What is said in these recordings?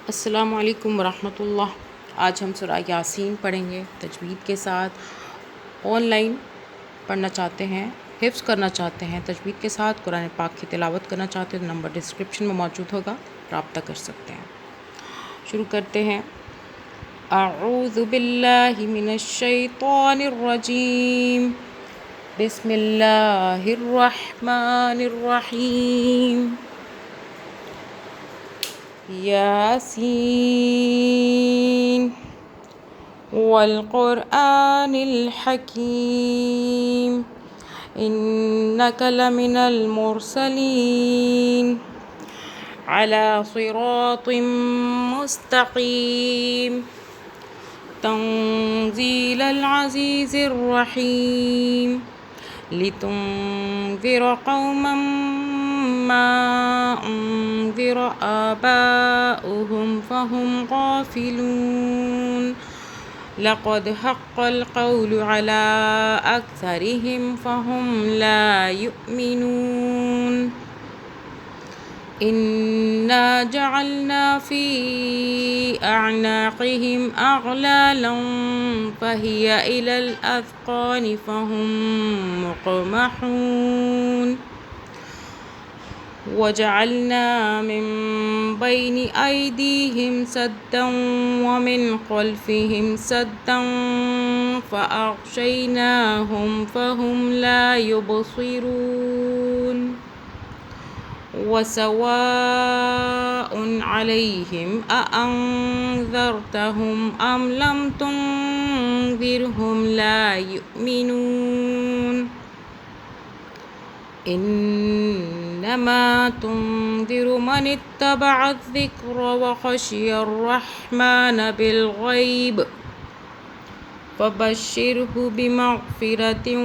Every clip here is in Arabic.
अस्सलामु अलैकुम वरहमतुल्लाह। आज हम सूरा यासीन पढ़ेंगे तजवीद के साथ। ऑनलाइन पढ़ना चाहते हैं, हिफ्ज़ करना चाहते हैं, तजवीद के साथ कुरान पाक की तिलावत करना चाहते हैं तो नंबर डिस्क्रिप्शन में मौजूद होगा, रब्ता कर सकते हैं। शुरू करते हैं। अऊज़ु बिल्लाहि मिनश शैतानिर रजीम। बिस्मिल्लाहिर रहमानिर रहीम। यासीन वल क़ुरआनिल हकीम इन्नका लमिनल मुरसलीन अला सिरातिम मुस्तक़ीम तंज़ीलल अज़ीज़िर रहीम लितुन्ज़िर क़ौमम मा उन्ज़िर आबाउहुम फ़हुम गाफ़िलून लक़द हक़्क़ल क़ौलु अला अक्सरिहिम फ़हुम ला युमिनून इन्ना जअलना फ़ी अअनाक़िहिम अग़लालन फ़हिय इलल अज़क़ानि फ़हुम मुक़महून वजअलना मिन बैनि अयदीहिम सद्दन वमिन ख़ल्फ़िहिम सद्दन फ़अग़शयनाहुम फ़हुम ला युबसिरून वसवाउन अलैहिम अअन्ज़रतहुम अम लम तुन्ज़िरहुम ला युमिनून इन्नमा तुन्ज़िरु मन इत्तबअ अज़्ज़िक्र व ख़शियर रहमान बिलग़ैब फ़बश्शिरहु बिमग़फ़िरतिन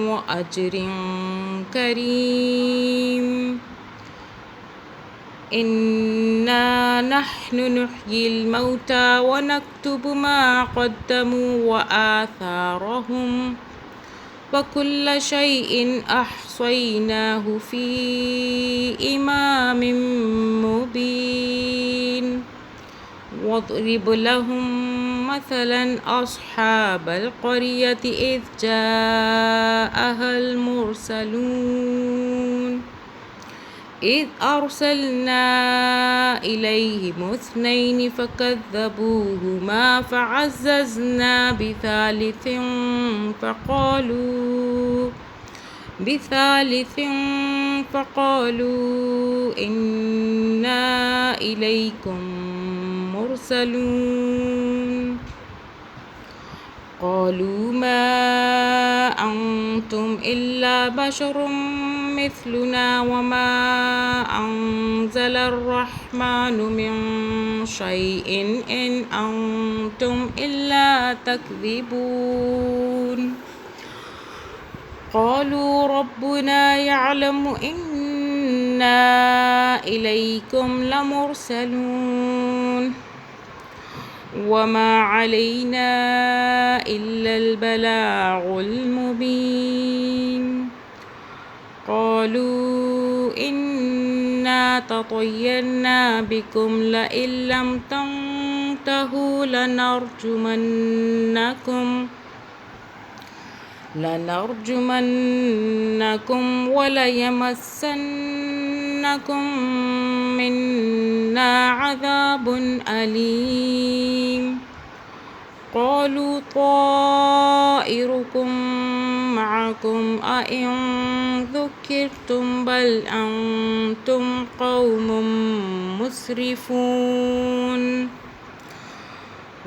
व अज्रिन करीम इन्ना नहनु नुह्यिल मौता व नक्तुबु मा क़द्दमू व आथारहुम व कुल्ल शैइन अहसयनाहु फ़ी इमामिन मुबीन वद्रिब लहुम मसलन अस्हाबल क़रियति इज़ जाअहल मुरसलून إذ أرسلنا إليهم اثنين فكذبوهما فعززنا بثالث فقالوا إنا إليكم مرسلون قالوا ما أنتم إلا بشر مثلنا وما أنزل الرحمن من شيء إن أنتم إلا تكذبون قالوا ربنا يعلم إنا إليكم لمرسلون وما علينا إلا البلاغ المبين قالوا إنا تطيرنا بكم لئن لم تنتهوا لنرجمنكم وليمسنكم منا عذاب أليم قالوا طائركم معكم أئن ذكرتم بل أنتم قوم مسرفون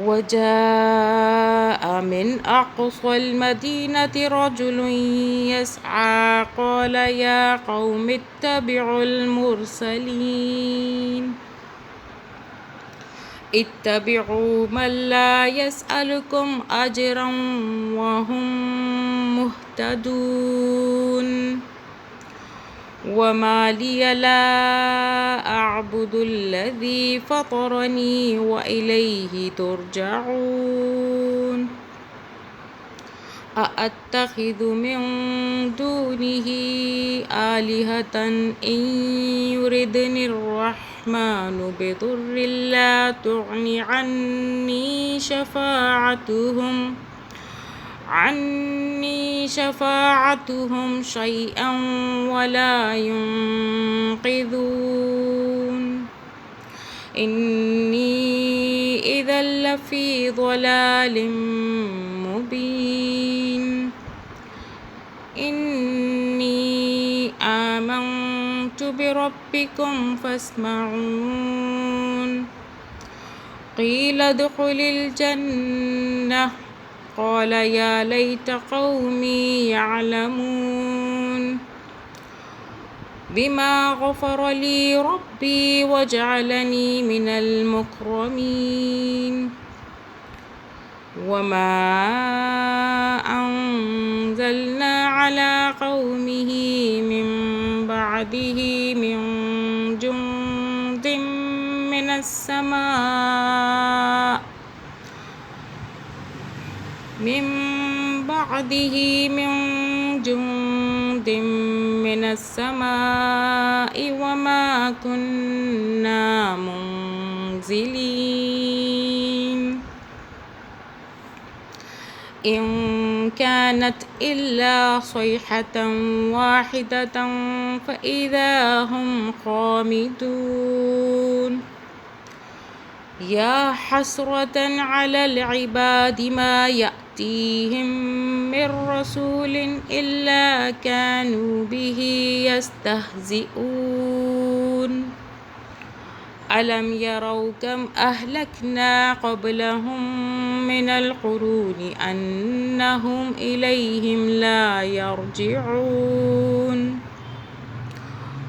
وجاء من أقصى المدينة رجل يسعى قال يا قوم اتبعوا المرسلين اتبعوا من لا يسألكم أجرا وهم مهتدون وما لي لا أعبد الذي فطرني وإليه ترجعون أأتخذ من دونه آلهة إن يردني الرحمن الرحمن بضر لا تغن عني شفاعتهم شيئا ولا ينقذون إني إذا لفي ضلال مبين إني آمنت بربكم فاسمعون قيل ادخل الجنة قال يا ليت قومي يعلمون بما غفر لي ربي وجعلني من المكرمين وما أنزلنا على قومه من بعده من جند من السماء وما كنا منزلين إن كانت إلا صيحة واحدة فإذا هم خامدون يا حسرة على العباد ما يأتيهم من رسول إلا كانوا به يستهزئون ألم يروا كم أهلكنا قبلهم من القرون أنهم إليهم لا يرجعون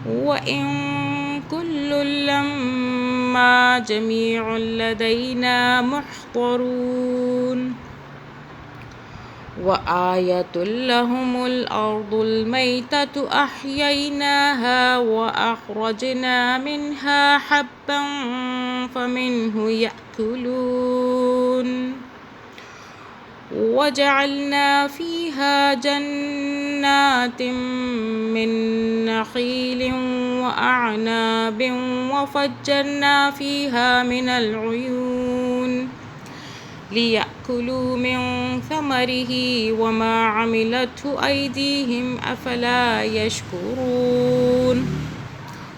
وإن كل لما جميع لدينا محضرون وآية لهم الأرض الميتة أحييناها وأخرجنا منها حبا فمنه يأكلون وجعلنا فيها جنات من نخيل وأعناب وفجرنا فيها من العيون ليأكلوا من ثمره وما عملته أيديهم أفلا يشكرون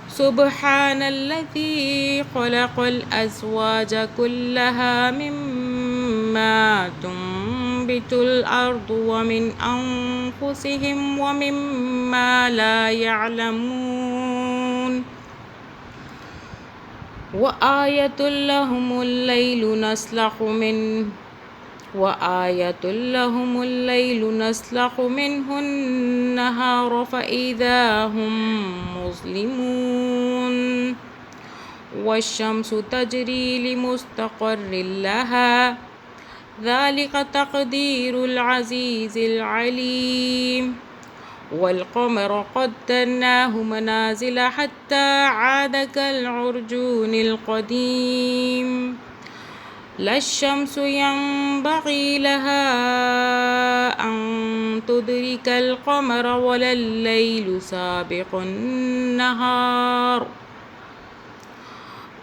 سبحان الذي خلق الأزواج كلها مما تنبت الأرض ومن أنفسهم ومما لا يعلمون وآية لهم الليل نسلخ منه النهار فإذا هم مظلمون والشمس تجري لمستقر لها ذلك تقدير العزيز العليم والقمر قدرناه منازل حتى عاد كالعرجون القديم لا الشمس ينبغي لها أن تدرك القمر ولا الليل سابق النهار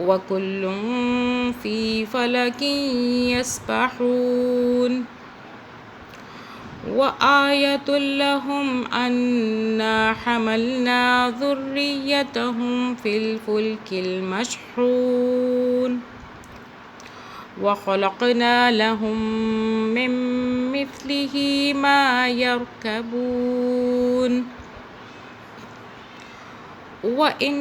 وكل في فلك يسبحون وآية لهم أنا حملنا ذريتهم في الفلك المشحون وخلقنا لهم من مثله ما يركبون وإن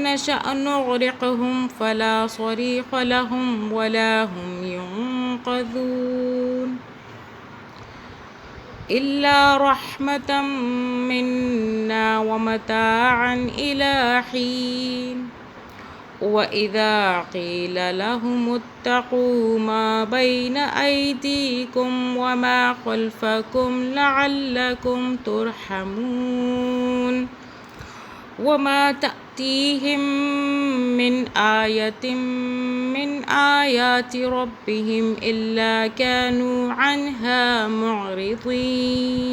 نشأ نغرقهم فلا صريخ لهم ولا هم ينقذون إلا رحمة منا ومتاعا إلى حين وإذا قيل لهم اتقوا ما بين أيديكم وما خلفكم لعلكم ترحمون وما تأتيهم من آية من آيات ربهم إلا كانوا عنها معرضين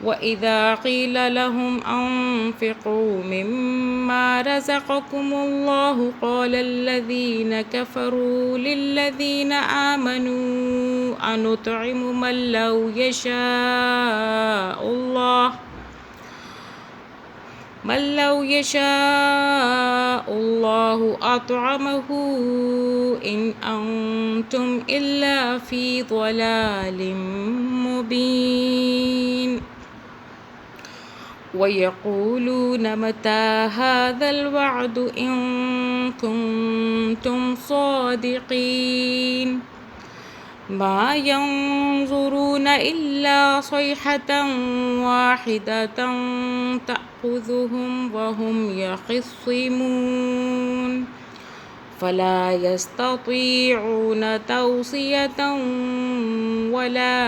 وإذا قيل لهم أنفقوا مما رزقكم الله قال الذين كفروا للذين آمنوا أنطعم من لو يشاء الله أطعمه إن أنتم إلا في ضلال مبين ويقولون متى هذا الوعد إن كنتم صادقين ما ينظرون إلا صيحة واحدة تأخذهم وهم يخصمون فلا يستطيعون توصية ولا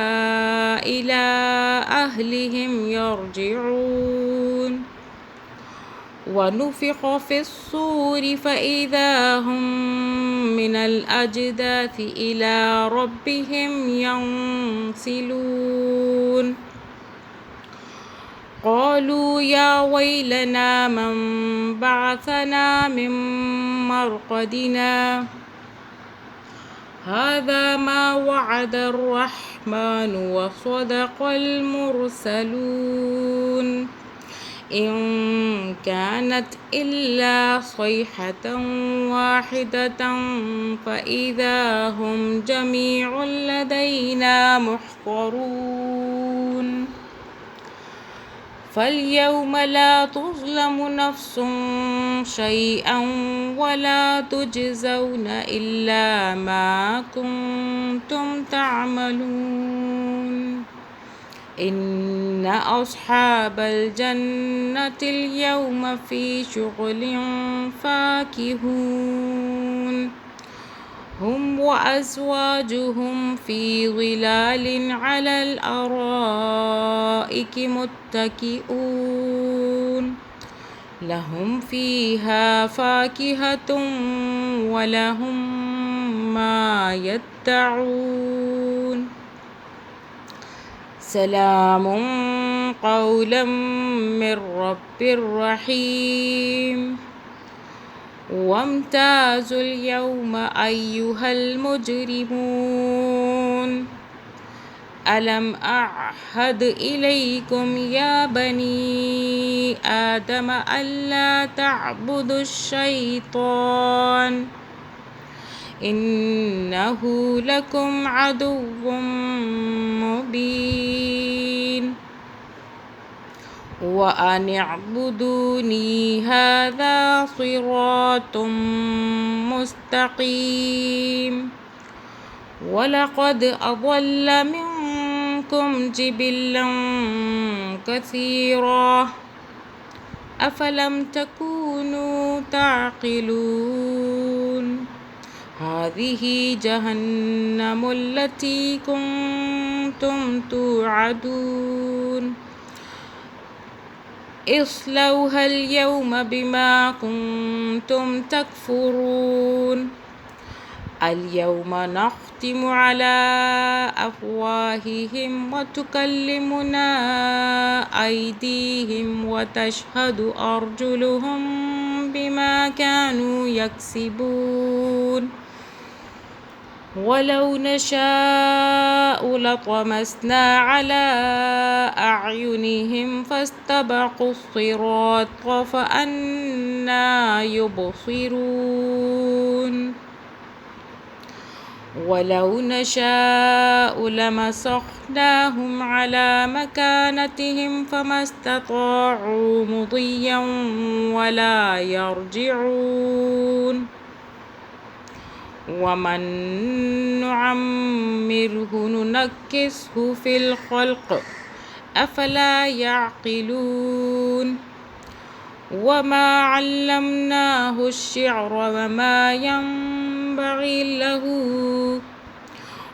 إلى أهلهم يرجعون ونفخ في الصور فإذا هم من الأجداث إلى ربهم ينسلون قالوا يا ويلنا من بعثنا من مرقدنا هذا ما وعد الرحمن وصدق المرسلون إن كانت إلا صيحة واحدة فإذا هم جميع لدينا محضرون فاليوم لا تظلم نفس شيئا ولا تجزون إلا ما كنتم تعملون إن أصحاب الجنة اليوم في شغل فاكهون هم وأزواجهم في ظلال على الأرائك متكئون لهم فيها فاكهة ولهم ما يدعون سلام قولا من رب رحيم وامتازوا اليوم أيها المجرمون ألم أعهد إليكم يا بني آدم ألا تعبدوا الشيطان إنه لكم عدو مبين وأن اعبدوني هذا صراط مستقيم ولقد أضل منكم جبلا كثيرا أفلم تكونوا تعقلون هذه جهنم التي كنتم توعدون اصلوها اليوم بما كنتم تكفرون اليوم نختم على أفواههم وتكلمنا أيديهم وتشهد أرجلهم بما كانوا يكسبون ولو نشاء لطمسنا على أعينهم فاستبقوا الصراط فأنى يبصرون ولو نشاء لمسخناهم على مكانتهم فما استطاعوا مضيا ولا يرجعون ومن نعمره ننكسه في الخلق أفلا يعقلون وما علمناه الشعر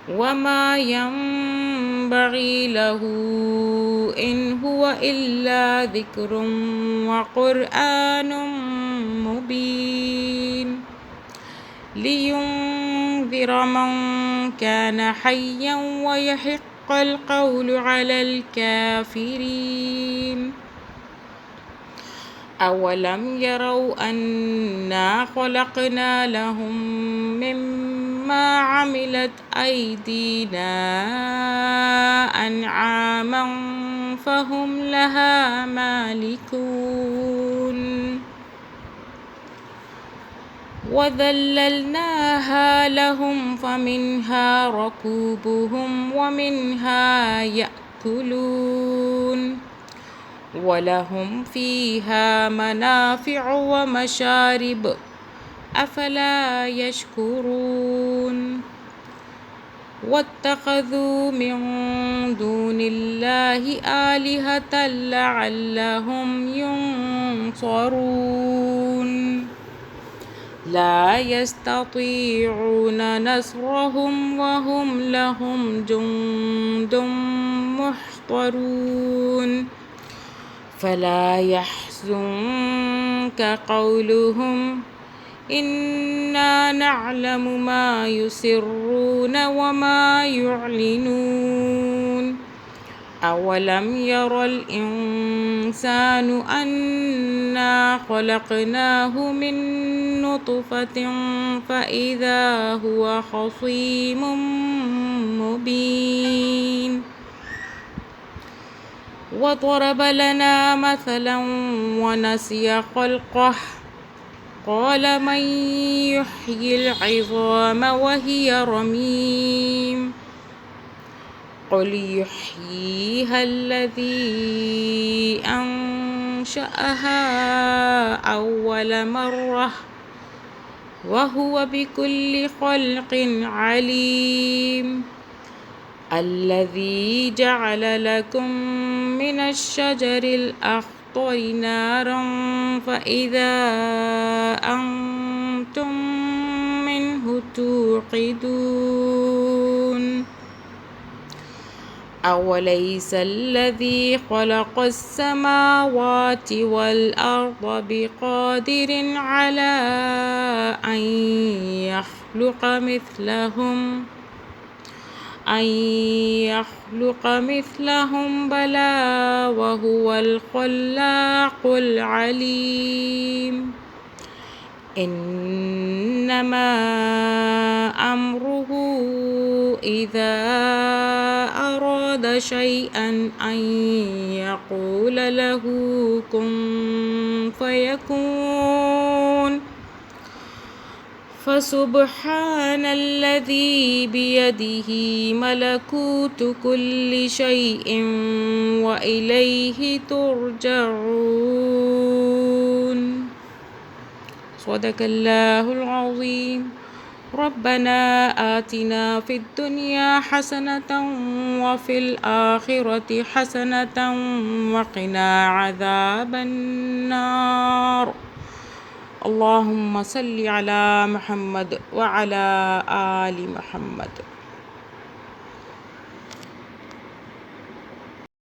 وما ينبغي له إن هو إلا ذكر وقرآن مبين لينذر من كان حيا ويحق حق القول على الكافرين أولم يروا أنا خلقنا لهم مما عملت أيدينا أنعاما فهم لها مالكون وذللناها لهم فمنها ركوبهم ومنها يأكلون ولهم فيها منافع ومشارب أفلا يشكرون واتخذوا من دون الله آلهة لعلهم ينصرون لا يستطيعون نصرهم وهم لهم جند محضرون فلا يحزنك قولهم إنا نعلم ما يسرون وما يعلنون أولم ير الإنسان أنا خلقناه من نطفة فإذا هو خصيم مبين وضرب لنا مثلا ونسي خلقه قال من يحيي العظام وهي رميم قل يحييها الذي أنشأها أول مرة وهو بكل خلق عليم الذي جعل لكم من الشجر الأخضر نارا فإذا أنتم منه توقدون أوليس الذي خلق السماوات والأرض بقادر على أن يخلق مثلهم بلى وهو الخلاق العليم إنما أمره إذا أراد شيئا أن يقول له كن فيكون فسبحان الذي بيده ملكوت كل شيء وإليه ترجعون صدق الله العظيم ربنا آتنا في الدنيا حسنة وفي الآخرة حسنة وقنا عذاب النار اللهم صل على محمد وعلى آل محمد.